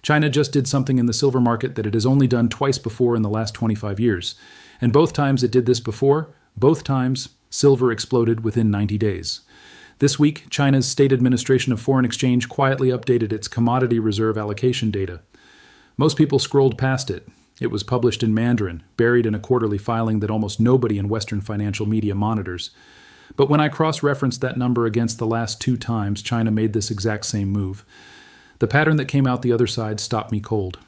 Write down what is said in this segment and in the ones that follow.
China just did something in the silver market that it has only done twice before in the last 25 years. And both times it did this before, both times silver exploded within 90 days. This week, China's State Administration of Foreign Exchange quietly updated its commodity reserve allocation data. Most people scrolled past it. It was published in Mandarin, buried in a quarterly filing that almost nobody in Western financial media monitors. But when I cross-referenced that number against the last two times China made this exact same move, the pattern that came out the other side stopped me cold.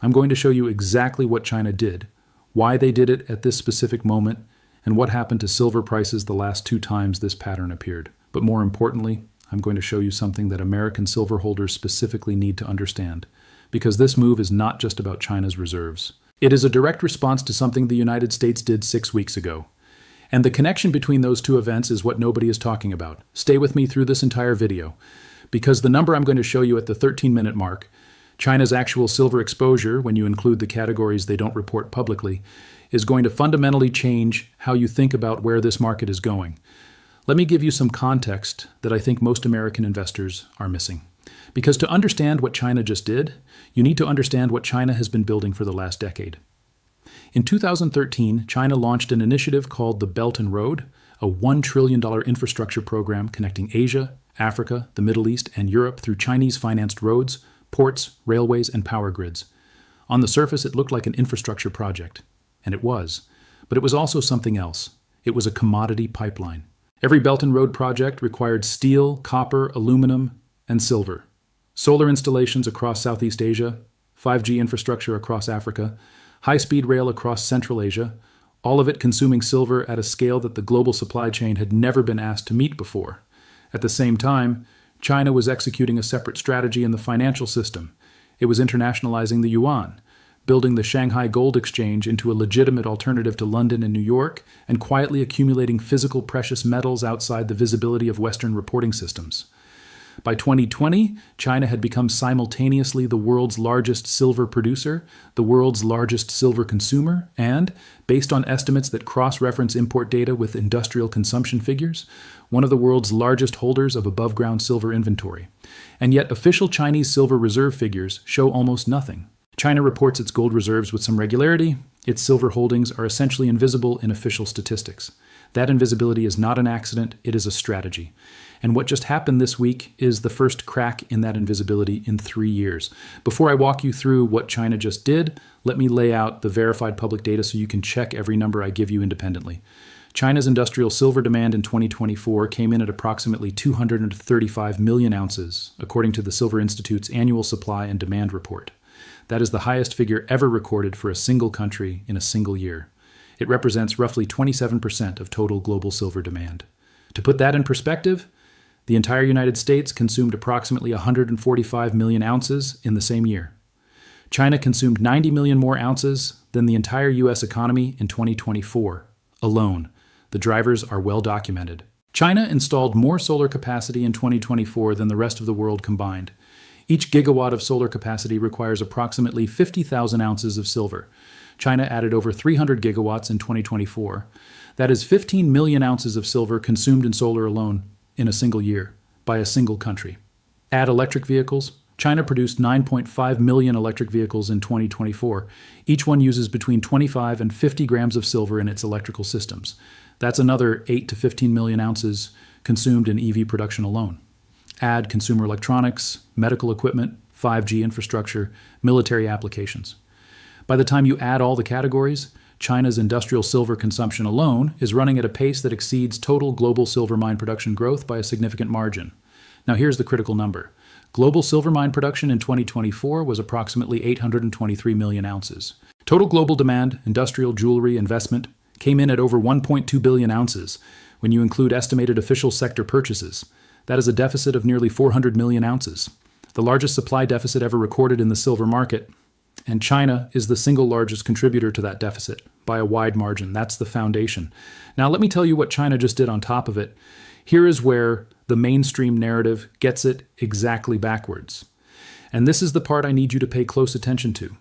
I'm going to show you exactly what China did, why they did it at this specific moment, and what happened to silver prices the last two times this pattern appeared. But more importantly, I'm going to show you something that American silver holders specifically need to understand, because this move is not just about China's reserves. It is a direct response to something the United States did 6 weeks ago. And the connection between those two events is what nobody is talking about. Stay with me through this entire video, because the number I'm going to show you at the 13-minute mark, China's actual silver exposure, when you include the categories they don't report publicly, is going to fundamentally change how you think about where this market is going. Let me give you some context that I think most American investors are missing. Because to understand what China just did, you need to understand what China has been building for the last decade. In 2013, China launched an initiative called the Belt and Road, a $1 trillion infrastructure program connecting Asia, Africa, the Middle East, and Europe through Chinese-financed roads, ports, railways, and power grids. On the surface, it looked like an infrastructure project. And it was. But it was also something else. It was a commodity pipeline. Every Belt and Road project required steel, copper, aluminum, and silver. Solar installations across Southeast Asia, 5G infrastructure across Africa, high-speed rail across Central Asia, all of it consuming silver at a scale that the global supply chain had never been asked to meet before. At the same time, China was executing a separate strategy in the financial system. It was internationalizing the yuan, building the Shanghai Gold Exchange into a legitimate alternative to London and New York, and quietly accumulating physical precious metals outside the visibility of Western reporting systems. By 2020, China had become simultaneously the world's largest silver producer, the world's largest silver consumer, and, based on estimates that cross-reference import data with industrial consumption figures, one of the world's largest holders of above-ground silver inventory. And yet official Chinese silver reserve figures show almost nothing. China reports its gold reserves with some regularity. Its silver holdings are essentially invisible in official statistics. That invisibility is not an accident, it is a strategy. And what just happened this week is the first crack in that invisibility in 3 years. Before I walk you through what China just did, let me lay out the verified public data so you can check every number I give you independently. China's industrial silver demand in 2024 came in at approximately 235 million ounces, according to the Silver Institute's annual supply and demand report. That is the highest figure ever recorded for a single country in a single year. It represents roughly 27% of total global silver demand. To put that in perspective, the entire United States consumed approximately 145 million ounces in the same year. China consumed 90 million more ounces than the entire U.S. economy in 2024 alone. The drivers are well documented. China installed more solar capacity in 2024 than the rest of the world combined. Each gigawatt of solar capacity requires approximately 50,000 ounces of silver. China added over 300 gigawatts in 2024. That is 15 million ounces of silver consumed in solar alone in a single year by a single country. Add electric vehicles. China produced 9.5 million electric vehicles in 2024. Each one uses between 25 and 50 grams of silver in its electrical systems. That's another 8 to 15 million ounces consumed in EV production alone. Add consumer electronics, medical equipment, 5G infrastructure, military applications. By the time you add all the categories, China's industrial silver consumption alone is running at a pace that exceeds total global silver mine production growth by a significant margin. Now here's the critical number. Global silver mine production in 2024 was approximately 823 million ounces. Total global demand, industrial, jewelry, investment, came in at over 1.2 billion ounces when you include estimated official sector purchases. That is a deficit of nearly 400 million ounces, the largest supply deficit ever recorded in the silver market. And China is the single largest contributor to that deficit by a wide margin. That's the foundation. Now let me tell you what China just did on top of it. Here is where the mainstream narrative gets it exactly backwards. And this is the part I need you to pay close attention to.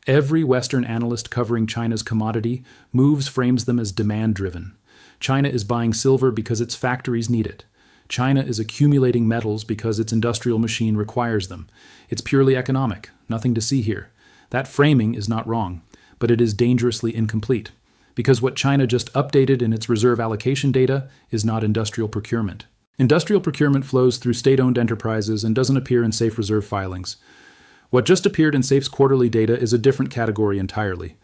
Every Western analyst covering China's commodity frames them as demand-driven. China is buying silver because its factories need it. China is accumulating metals because its industrial machine requires them. It's purely economic, nothing to see here. That framing is not wrong, but it is dangerously incomplete, because what China just updated in its reserve allocation data is not industrial procurement. Industrial procurement flows through state-owned enterprises and doesn't appear in Safe Reserve filings. What just appeared in Safe's quarterly data is a different category entirely.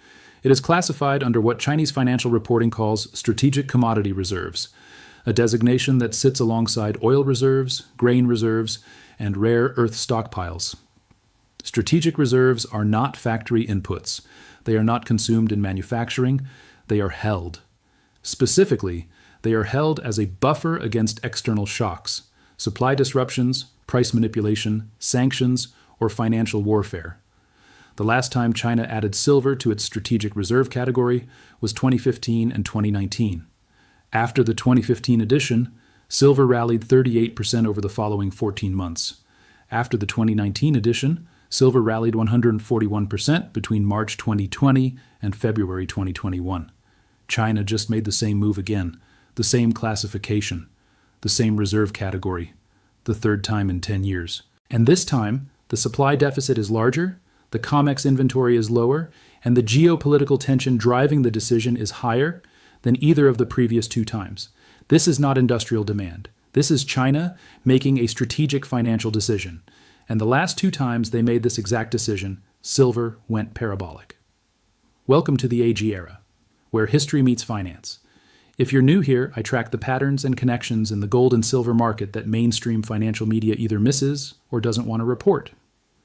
It is classified under what Chinese financial reporting calls strategic commodity reserves, a designation that sits alongside oil reserves, grain reserves, and rare earth stockpiles. Strategic reserves are not factory inputs. They are not consumed in manufacturing. They are held. Specifically, they are held as a buffer against external shocks, supply disruptions, price manipulation, sanctions, or financial warfare. The last time China added silver to its strategic reserve category was 2015 and 2019. After the 2015 edition, silver rallied 38% over the following 14 months. After the 2019 edition, silver rallied 141% between March 2020 and February 2021. China just made the same move again, the same classification, the same reserve category, the third time in 10 years. And this time, the supply deficit is larger, the COMEX inventory is lower, and the geopolitical tension driving the decision is higher than either of the previous two times. This is not industrial demand. This is China making a strategic financial decision. And the last two times they made this exact decision, silver went parabolic. Welcome to the AG era, where history meets finance. If you're new here, I track the patterns and connections in the gold and silver market that mainstream financial media either misses or doesn't want to report.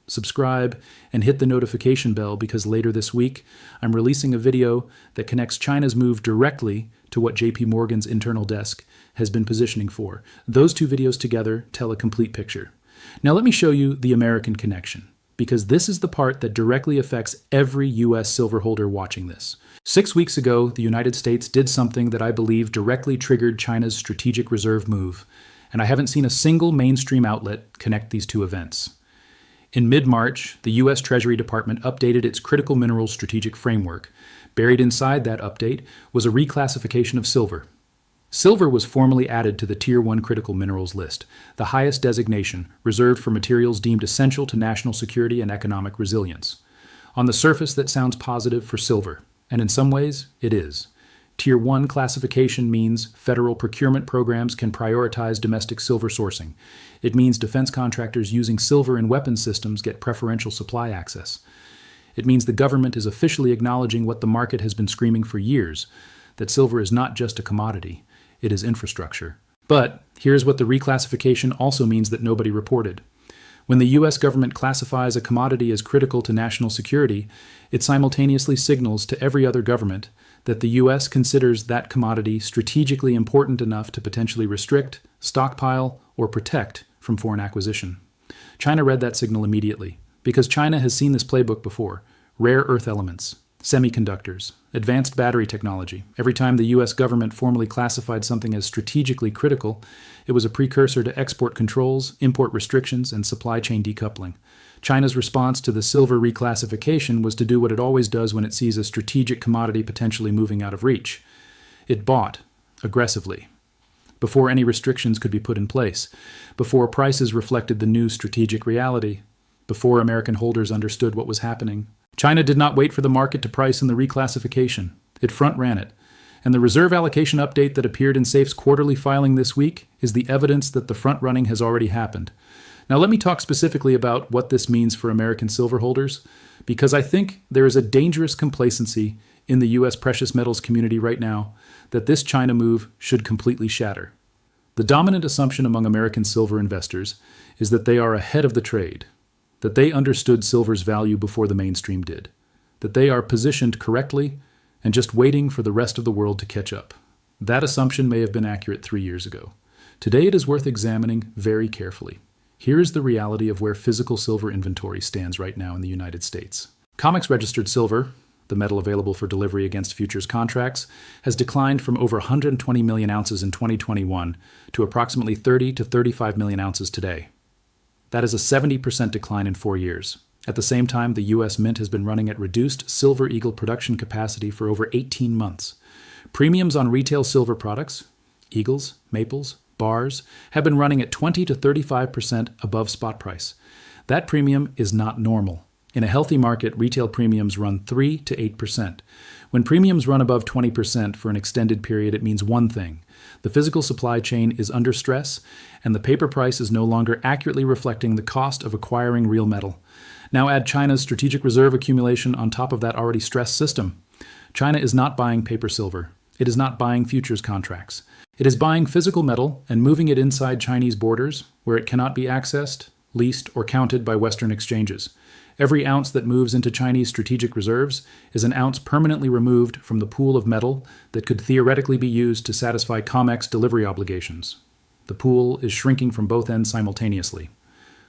Subscribe and hit the notification bell because later this week, I'm releasing a video that connects China's move directly to what JP Morgan's internal desk has been positioning for. Those two videos together tell a complete picture. Now let me show you the American connection, because this is the part that directly affects every U.S. silver holder watching this. 6 weeks ago, the United States did something that I believe directly triggered China's strategic reserve move, and I haven't seen a single mainstream outlet connect these two events. In mid-March, the U.S. Treasury Department updated its critical minerals strategic framework. Buried inside that update was a reclassification of silver. Silver was formally added to the Tier 1 critical minerals list, the highest designation reserved for materials deemed essential to national security and economic resilience. On the surface, that sounds positive for silver, and in some ways, it is. Tier 1 classification means federal procurement programs can prioritize domestic silver sourcing. It means defense contractors using silver in weapon systems get preferential supply access. It means the government is officially acknowledging what the market has been screaming for years, that silver is not just a commodity, it is infrastructure. But here's what the reclassification also means that nobody reported. When the U.S. government classifies a commodity as critical to national security, it simultaneously signals to every other government that the U.S. considers that commodity strategically important enough to potentially restrict, stockpile, or protect from foreign acquisition. China read that signal immediately, because China has seen this playbook before: rare earth elements, semiconductors, advanced battery technology. Every time the U.S. government formally classified something as strategically critical, it was a precursor to export controls, import restrictions, and supply chain decoupling. China's response to the silver reclassification was to do what it always does when it sees a strategic commodity potentially moving out of reach. It bought, aggressively, before any restrictions could be put in place, before prices reflected the new strategic reality, before American holders understood what was happening. China did not wait for the market to price in the reclassification. It front-ran it. And the reserve allocation update that appeared in SAFE's quarterly filing this week is the evidence that the front-running has already happened. Now let me talk specifically about what this means for American silver holders, because I think there is a dangerous complacency in the U.S. precious metals community right now that this China move should completely shatter. The dominant assumption among American silver investors is that they are ahead of the trade, that they understood silver's value before the mainstream did, that they are positioned correctly and just waiting for the rest of the world to catch up. That assumption may have been accurate 3 years ago. Today it is worth examining very carefully. Here is the reality of where physical silver inventory stands right now in the United States. COMEX registered silver, the metal available for delivery against futures contracts, has declined from over 120 million ounces in 2021 to approximately 30 to 35 million ounces today. That is a 70% decline in 4 years. At the same time, the U.S. Mint has been running at reduced Silver Eagle production capacity for over 18 months. Premiums on retail silver products, Eagles, Maples, bars, have been running at 20 to 35% above spot price. That premium is not normal. In a healthy market, retail premiums run 3 to 8%. When premiums run above 20% for an extended period, it means one thing. The physical supply chain is under stress, and the paper price is no longer accurately reflecting the cost of acquiring real metal. Now add China's strategic reserve accumulation on top of that already stressed system. China is not buying paper silver. It is not buying futures contracts. It is buying physical metal and moving it inside Chinese borders, where it cannot be accessed, leased, or counted by Western exchanges. Every ounce that moves into Chinese strategic reserves is an ounce permanently removed from the pool of metal that could theoretically be used to satisfy COMEX delivery obligations. The pool is shrinking from both ends simultaneously.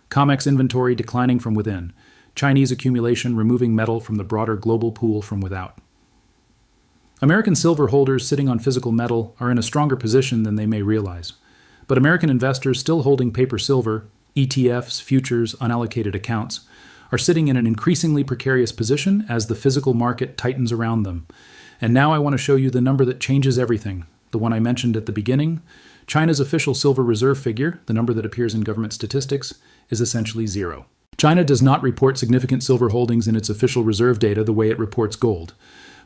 COMEX inventory declining from within. Chinese accumulation removing metal from the broader global pool from without. American silver holders sitting on physical metal are in a stronger position than they may realize. But American investors still holding paper silver, ETFs, futures, unallocated accounts, are sitting in an increasingly precarious position as the physical market tightens around them. And now I want to show you the number that changes everything, the one I mentioned at the beginning. China's official silver reserve figure, the number that appears in government statistics, is essentially zero. China does not report significant silver holdings in its official reserve data the way it reports gold.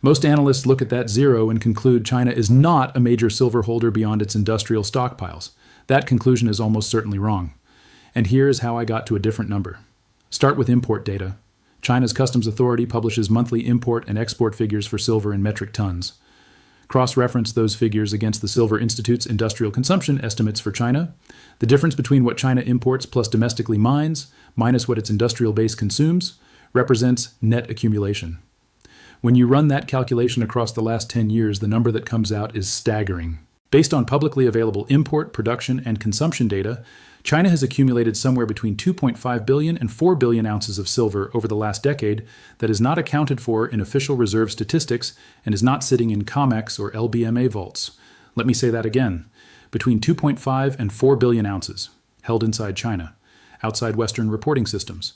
Most analysts look at that zero and conclude China is not a major silver holder beyond its industrial stockpiles. That conclusion is almost certainly wrong. And here is how I got to a different number. Start with import data. China's Customs Authority publishes monthly import and export figures for silver in metric tons. Cross-reference those figures against the Silver Institute's industrial consumption estimates for China. The difference between what China imports plus domestically mines, minus what its industrial base consumes, represents net accumulation. When you run that calculation across the last 10 years, the number that comes out is staggering. Based on publicly available import, production, and consumption data, China has accumulated somewhere between 2.5 billion and 4 billion ounces of silver over the last decade that is not accounted for in official reserve statistics and is not sitting in COMEX or LBMA vaults. Let me say that again. Between 2.5 and 4 billion ounces, held inside China, outside Western reporting systems,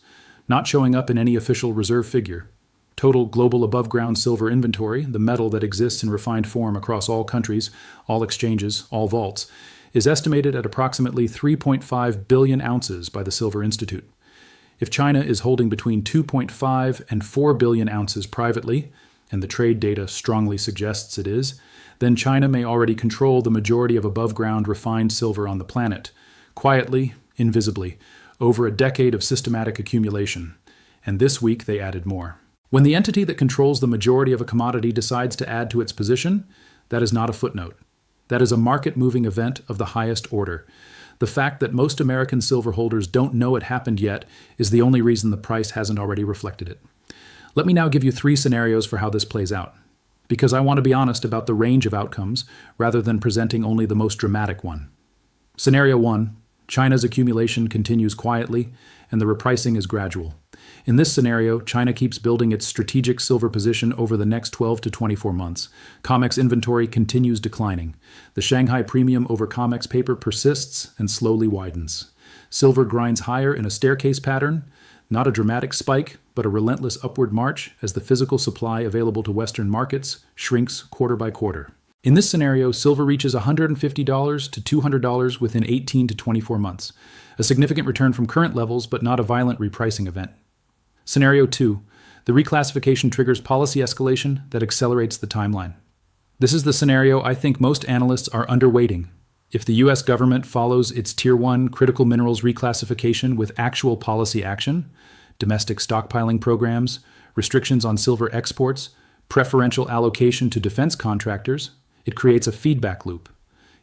not showing up in any official reserve figure. Total global above-ground silver inventory, the metal that exists in refined form across all countries, all exchanges, all vaults, is estimated at approximately 3.5 billion ounces by the Silver Institute. If China is holding between 2.5 and 4 billion ounces privately, and the trade data strongly suggests it is, then China may already control the majority of above-ground refined silver on the planet, quietly, invisibly, over a decade of systematic accumulation. And this week they added more. When the entity that controls the majority of a commodity decides to add to its position, that is not a footnote. That is a market-moving event of the highest order. The fact that most American silver holders don't know it happened yet is the only reason the price hasn't already reflected it. Let me now give you 3 scenarios for how this plays out, because I want to be honest about the range of outcomes rather than presenting only the most dramatic one. Scenario 1, China's accumulation continues quietly and the repricing is gradual. In this scenario, China keeps building its strategic silver position over the next 12 to 24 months. COMEX inventory continues declining. The Shanghai premium over COMEX paper persists and slowly widens. Silver grinds higher in a staircase pattern, not a dramatic spike, but a relentless upward march as the physical supply available to Western markets shrinks quarter by quarter. In this scenario, silver reaches $150 to $200 within 18 to 24 months, a significant return from current levels, but not a violent repricing event. Scenario 2. The reclassification triggers policy escalation that accelerates the timeline. This is the scenario I think most analysts are underweighting. If the U.S. government follows its Tier 1 critical minerals reclassification with actual policy action, domestic stockpiling programs, restrictions on silver exports, preferential allocation to defense contractors, it creates a feedback loop.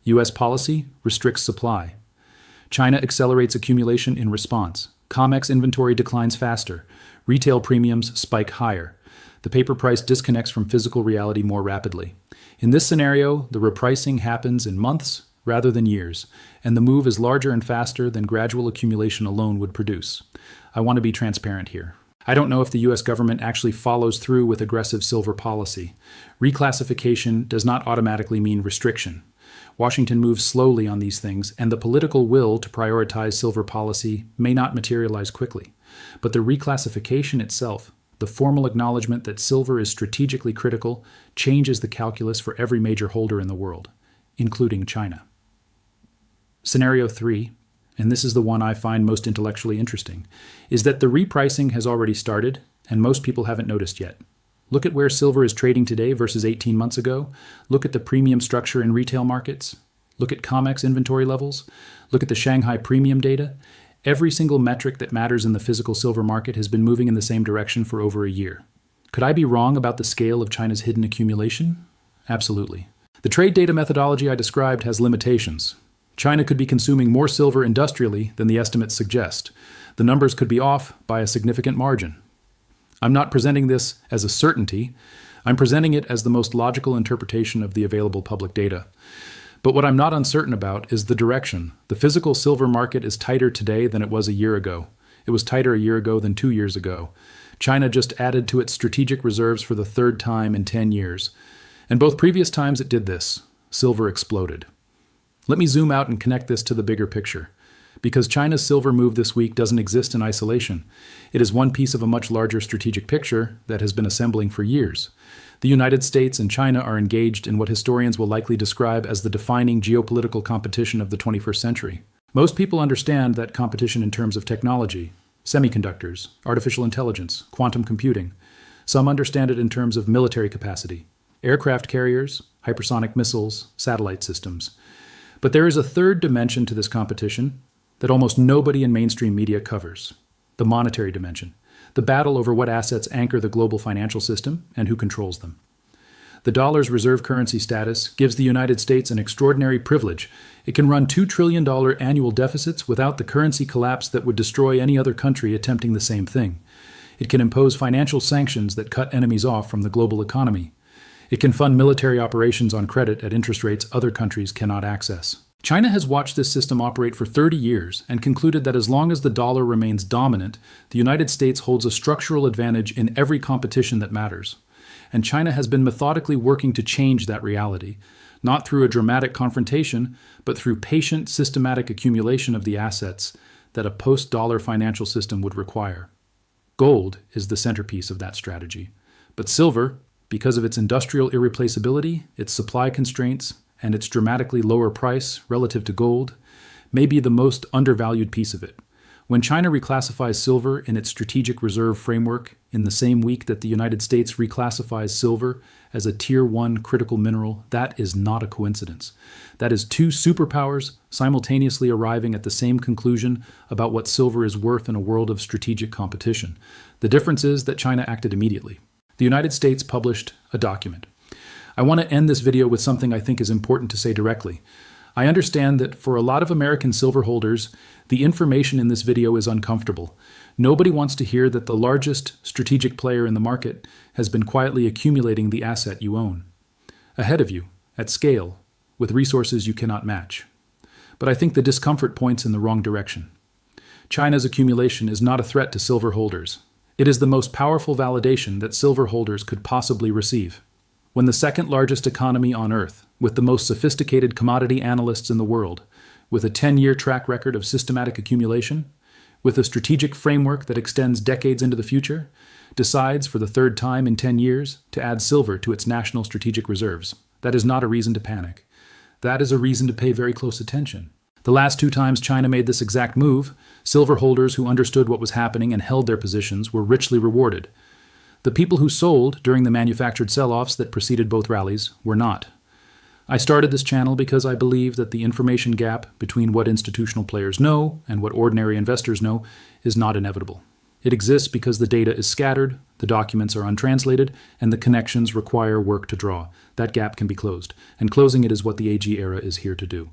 U.S. policy restricts supply. China accelerates accumulation in response. COMEX inventory declines faster. Retail premiums spike higher. The paper price disconnects from physical reality more rapidly. In this scenario, the repricing happens in months rather than years, and the move is larger and faster than gradual accumulation alone would produce. I want to be transparent here. I don't know if the U.S. government actually follows through with aggressive silver policy. Reclassification does not automatically mean restriction. Washington moves slowly on these things, and the political will to prioritize silver policy may not materialize quickly. But the reclassification itself, the formal acknowledgement that silver is strategically critical, changes the calculus for every major holder in the world, including China. Scenario 3, and this is the one I find most intellectually interesting, is that the repricing has already started and most people haven't noticed yet. Look at where silver is trading today versus 18 months ago. Look at the premium structure in retail markets. Look at COMEX inventory levels. Look at the Shanghai premium data. Every single metric that matters in the physical silver market has been moving in the same direction for over a year. Could I be wrong about the scale of China's hidden accumulation? Absolutely. The trade data methodology I described has limitations. China could be consuming more silver industrially than the estimates suggest. The numbers could be off by a significant margin. I'm not presenting this as a certainty. I'm presenting it as the most logical interpretation of the available public data. But what I'm not uncertain about is the direction. The physical silver market is tighter today than it was a year ago. It was tighter a year ago than 2 years ago. China just added to its strategic reserves for the third time in 10 years. And both previous times it did this, silver exploded. Let me zoom out and connect this to the bigger picture. Because China's silver move this week doesn't exist in isolation. It is one piece of a much larger strategic picture that has been assembling for years. The United States and China are engaged in what historians will likely describe as the defining geopolitical competition of the 21st century. Most people understand that competition in terms of technology, semiconductors, artificial intelligence, quantum computing. Some understand it in terms of military capacity, aircraft carriers, hypersonic missiles, satellite systems. But there is a third dimension to this competition that almost nobody in mainstream media covers: the monetary dimension, the battle over what assets anchor the global financial system and who controls them. The dollar's reserve currency status gives the United States an extraordinary privilege. It can run $2 trillion annual deficits without the currency collapse that would destroy any other country attempting the same thing. It can impose financial sanctions that cut enemies off from the global economy. It can fund military operations on credit at interest rates other countries cannot access. China has watched this system operate for 30 years and concluded that as long as the dollar remains dominant, the United States holds a structural advantage in every competition that matters. And China has been methodically working to change that reality, not through a dramatic confrontation, but through patient, systematic accumulation of the assets that a post-dollar financial system would require. Gold is the centerpiece of that strategy. But silver, because of its industrial irreplaceability, its supply constraints, and its dramatically lower price relative to gold, may be the most undervalued piece of it. When China reclassifies silver in its strategic reserve framework in the same week that the United States reclassifies silver as a Tier 1 critical mineral, that is not a coincidence. That is two superpowers simultaneously arriving at the same conclusion about what silver is worth in a world of strategic competition. The difference is that China acted immediately. The United States published a document. I want to end this video with something I think is important to say directly. I understand that for a lot of American silver holders, the information in this video is uncomfortable. Nobody wants to hear that the largest strategic player in the market has been quietly accumulating the asset you own. Ahead of you, at scale, with resources you cannot match. But I think the discomfort points in the wrong direction. China's accumulation is not a threat to silver holders. It is the most powerful validation that silver holders could possibly receive. When the second largest economy on Earth, with the most sophisticated commodity analysts in the world, with a 10-year track record of systematic accumulation, with a strategic framework that extends decades into the future, decides for the third time in 10 years to add silver to its national strategic reserves, that is not a reason to panic. That is a reason to pay very close attention. The last 2 times China made this exact move, silver holders who understood what was happening and held their positions were richly rewarded. The people who sold during the manufactured sell-offs that preceded both rallies were not. I started this channel because I believe that the information gap between what institutional players know and what ordinary investors know is not inevitable. It exists because the data is scattered, the documents are untranslated, and the connections require work to draw. That gap can be closed, and closing it is what the AG era is here to do.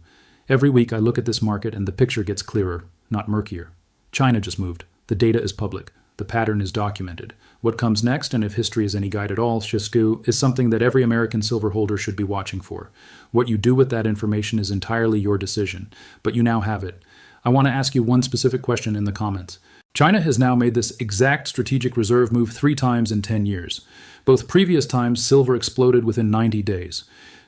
Every week I look at this market and the picture gets clearer, not murkier. China just moved. The data is public. The pattern is documented. What comes next, and if history is any guide at all, Shisku, is something that every American silver holder should be watching for. What you do with that information is entirely your decision, but you now have it. I want to ask you one specific question in the comments. China has now made this exact strategic reserve move 3 times in 10 years. Both previous times, silver exploded within 90 days.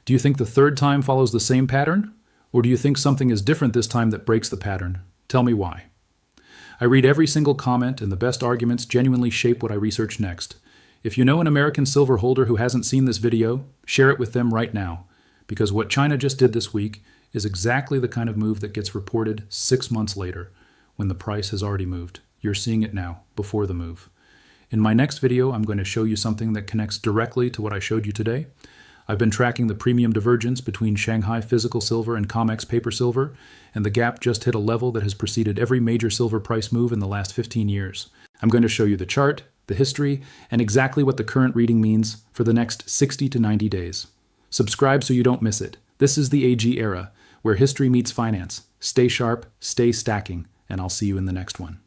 Do you think the third time follows the same pattern? Or do you think something is different this time that breaks the pattern? Tell me why. I read every single comment, and the best arguments genuinely shape what I research next. If you know an American silver holder who hasn't seen this video, share it with them right now, because what China just did this week is exactly the kind of move that gets reported 6 months later, when the price has already moved. You're seeing it now, before the move. In my next video, I'm going to show you something that connects directly to what I showed you today. I've been tracking the premium divergence between Shanghai physical silver and COMEX paper silver, and the gap just hit a level that has preceded every major silver price move in the last 15 years. I'm going to show you the chart, the history, and exactly what the current reading means for the next 60 to 90 days. Subscribe so you don't miss it. This is the AG era, where history meets finance. Stay sharp, stay stacking, and I'll see you in the next one.